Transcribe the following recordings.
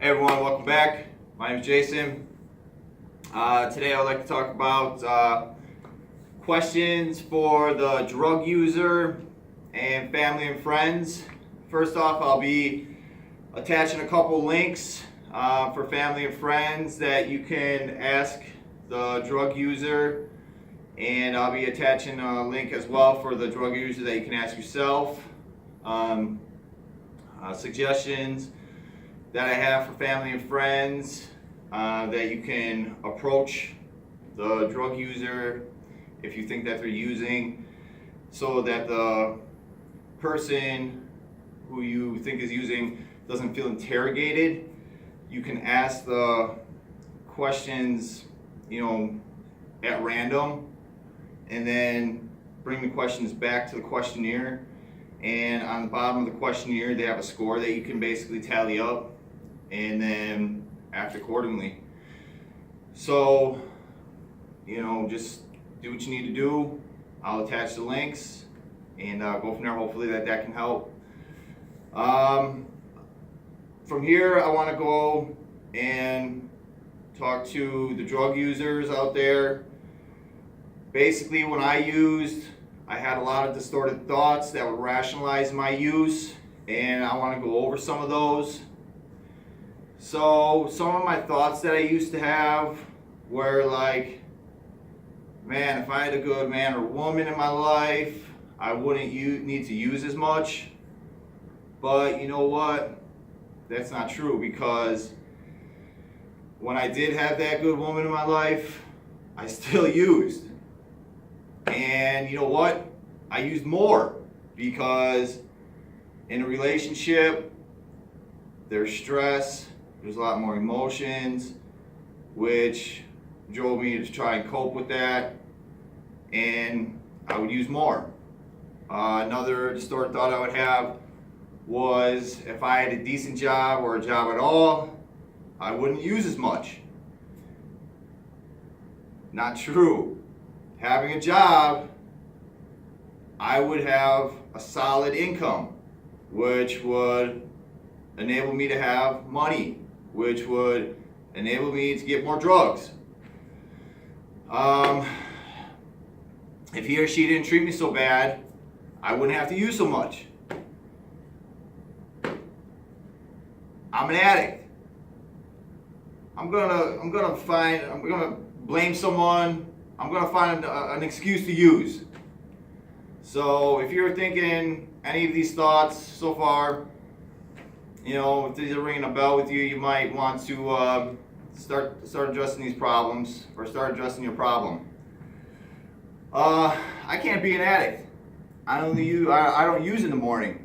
Hey everyone, welcome back. My name is Jason. Today I would like to talk about questions for the drug user and family and friends. First off, I'll be attaching a couple links for family and friends that you can ask the drug user, and I'll be attaching a link as well for the drug user that you can ask yourself. Suggestions that I have for family and friends that you can approach the drug user if you think that they're using, so that the person who you think is using doesn't feel interrogated. You can ask the questions, at random, and then bring the questions back to the questionnaire. And on the bottom of the questionnaire, they have a score that you can basically tally up and then act accordingly. So, just do what you need to do. I'll attach the links and go from there. Hopefully that can help. From here, I want to go and talk to the drug users out there. Basically, when I used, I had a lot of distorted thoughts that would rationalize my use, and I want to go over some of those. So some of my thoughts that I used to have were like, man, if I had a good man or woman in my life, I wouldn't need to use as much. But you know what? That's not true, because when I did have that good woman in my life, I still used. And you know what? I used more, because in a relationship, there's stress, there's a lot more emotions, which drove me to try and cope with that, and I would use more. Another distorted thought I would have was, if I had a decent job or a job at all, I wouldn't use as much. Not true. Having a job, I would have a solid income, which would enable me to have money, which would enable me to get more drugs. If he or she didn't treat me so bad, I wouldn't have to use so much. I'm an addict. I'm gonna blame someone. I'm gonna find an excuse to use. So if you're thinking any of these thoughts so far, if these are ringing a bell with you, you might want to start addressing these problems, or start addressing your problem. I can't be an addict. I don't use in the morning.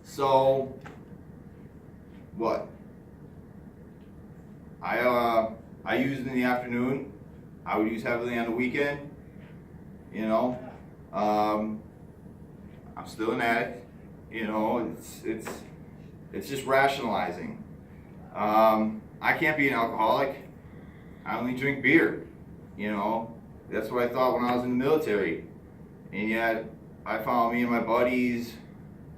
So what? I use in the afternoon. I would use heavily on the weekend. I'm still an addict. It's just rationalizing. I can't be an alcoholic. I only drink beer. That's what I thought when I was in the military. And yet, I found me and my buddies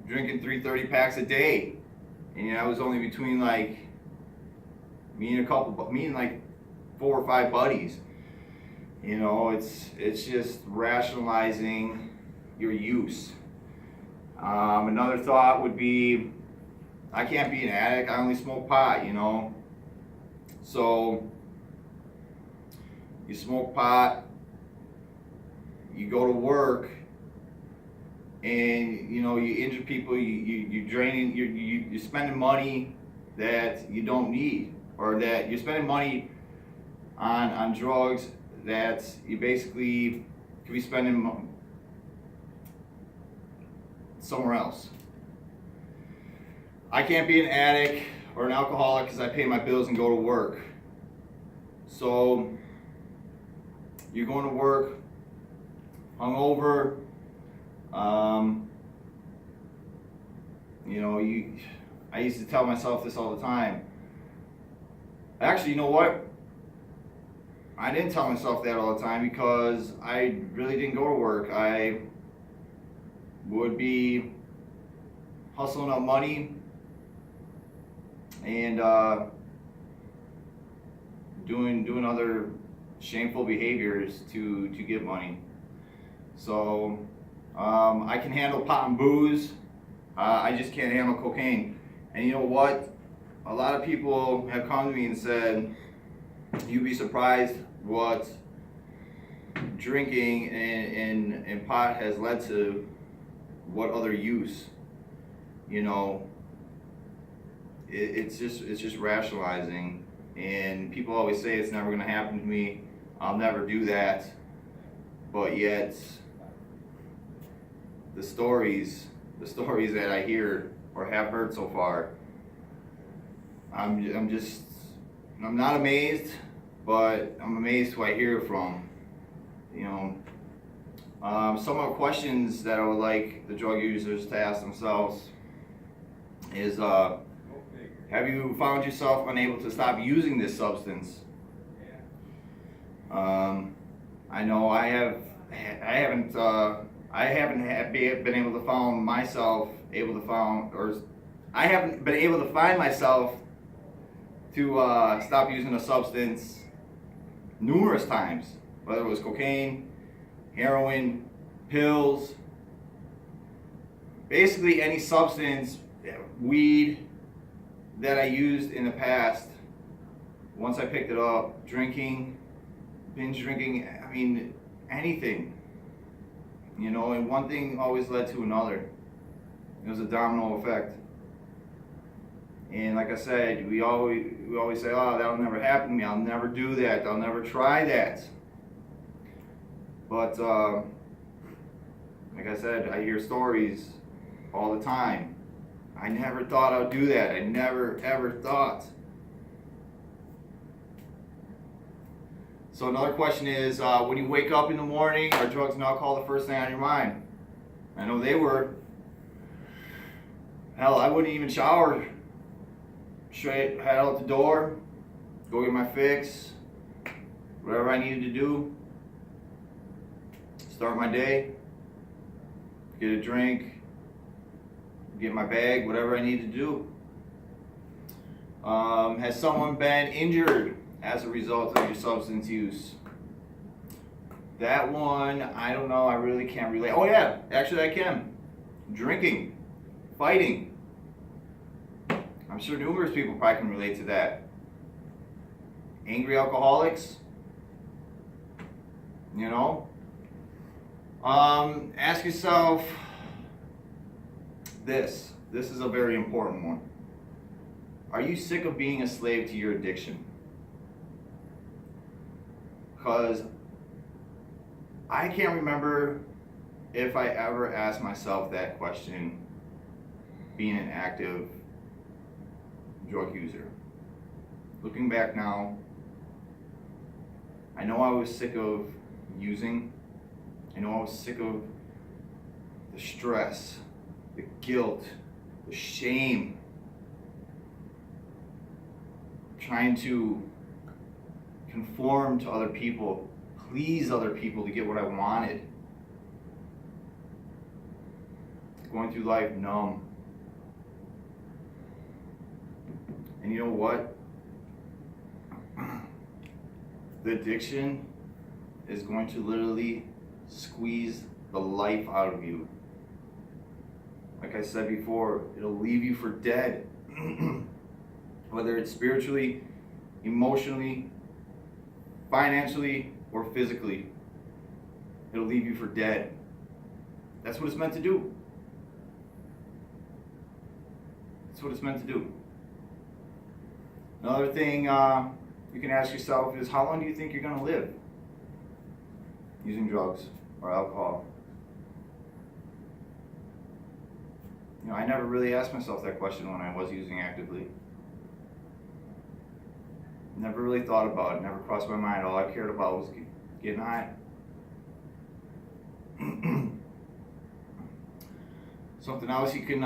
drinking 330 packs a day. And I was only between me and like 4 or 5 buddies. It's just rationalizing your use. Another thought would be, I can't be an addict. I only smoke pot. So you smoke pot, you go to work, and you injure people. You're draining. You're spending money that you don't need, or that you're spending money on drugs that you basically could be spending somewhere else. I can't be an addict or an alcoholic because I pay my bills and go to work. So you're going to work hungover. I used to tell myself this all the time. Actually, you know what? I didn't tell myself that all the time, because I really didn't go to work. I would be hustling up money and doing other shameful behaviors to get money. So I can handle pot and booze. I just can't handle cocaine. And you know what? A lot of people have come to me and said, you'd be surprised what drinking and pot has led to, what other use. You know, it's just rationalizing. And people always say it's never going to happen to me. I'll never do that. But yet, the stories that I hear or have heard so far, I'm not amazed, but I'm amazed who I hear it from. You know, some of the questions that I would like the drug users to ask themselves is, have you found yourself unable to stop using this substance? I know I haven't been able to find myself to stop using a substance numerous times, whether it was cocaine, heroin, pills, basically any substance, weed that I used in the past. Once I picked it up, drinking, binge drinking, I mean, anything, you know, and one thing always led to another. It was a domino effect. And like I said, we always say, oh, that'll never happen to me. I'll never do that. I'll never try that. But like I said, I hear stories all the time. I never thought I'd do that. I never ever thought. So another question is, when you wake up in the morning, are drugs and alcohol the first thing on your mind? I know they were. Hell, I wouldn't even shower. Straight head out the door, go get my fix, whatever I needed to do, start my day, get a drink, get my bag, whatever I need to do. Has someone been injured as a result of your substance use? That one, I don't know, I really can't relate. Oh yeah, actually I can. Drinking, fighting. I'm sure numerous people probably can relate to that. Angry alcoholics, you know. Ask yourself this. This is a very important one. Are you sick of being a slave to your addiction? Because I can't remember if I ever asked myself that question being an active drug user. Looking back now, I know I was sick of using. I know I was sick of the stress, the guilt, the shame, trying to conform to other people, please other people to get what I wanted. Going through life numb. And you know what? The addiction is going to literally squeeze the life out of you. Like I said before, it'll leave you for dead. Whether it's spiritually, emotionally, financially, or physically. It'll leave you for dead. That's what it's meant to do. That's what it's meant to do. Another thing you can ask yourself is, how long do you think you're going to live using drugs or alcohol? You know, I never really asked myself that question when I was using actively. Never really thought about it, never crossed my mind. All I cared about was getting high. Something else you can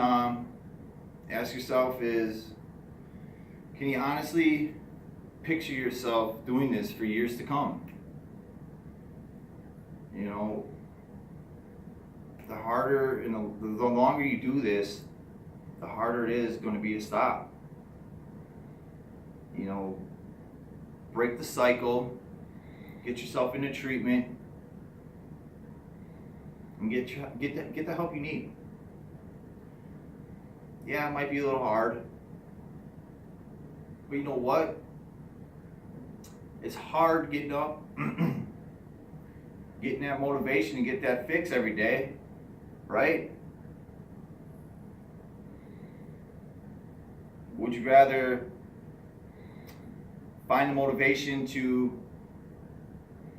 ask yourself is, can you honestly picture yourself doing this for years to come? You know, the harder and the longer you do this, the harder it is going to be to stop. you know, break the cycle, get yourself into treatment, and get the help you need. Yeah, it might be a little hard, but you know what? It's hard getting up, getting that motivation to get that fix every day, right? Would you rather find the motivation to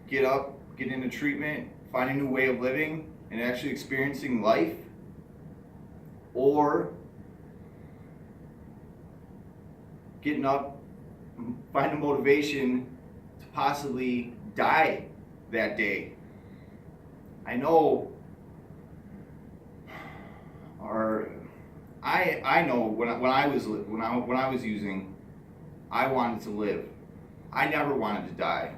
get up, get into treatment, find a new way of living, and actually experiencing life? Or getting up, find the motivation to possibly die that day? I know, or I know when I was using, I wanted to live. I never wanted to die.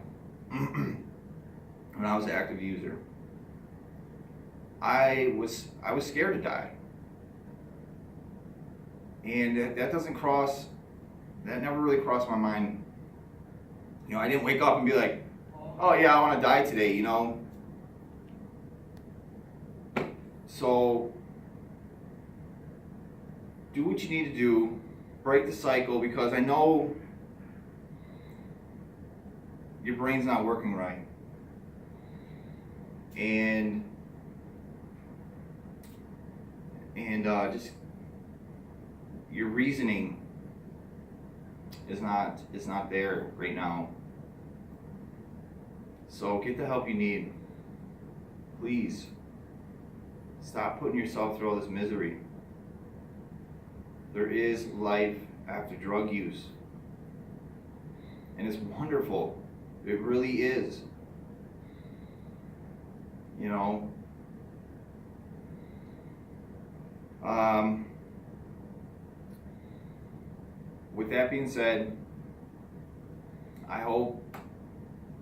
When I was an active user, I was scared to die, and that never really crossed my mind. You know, I didn't wake up and be like, oh yeah, I want to die today, you know. So do what you need to do, break the cycle, because I know your brain's not working right. And just your reasoning is not there right now. So get the help you need. Please stop putting yourself through all this misery. There is life after drug use, and it's wonderful. It really is. You know, with that being said, I hope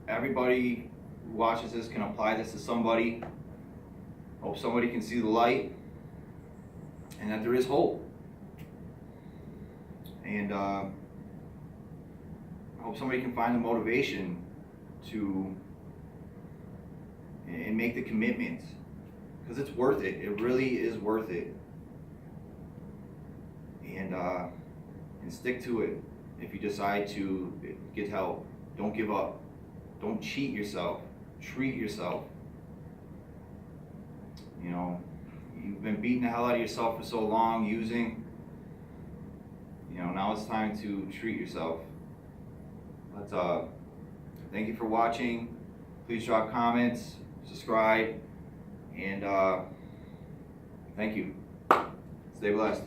everybody who watches this can apply this to somebody. Hope somebody can see the light and that there is hope. And I hope somebody can find the motivation to and make the commitment, because it's worth it. It really is worth it. And stick to it. If you decide to get help, don't give up. Don't cheat yourself. Treat yourself. You know, you've been beating the hell out of yourself for so long using. You know, now it's time to treat yourself. But thank you for watching. Please drop comments, subscribe, and thank you. Stay blessed.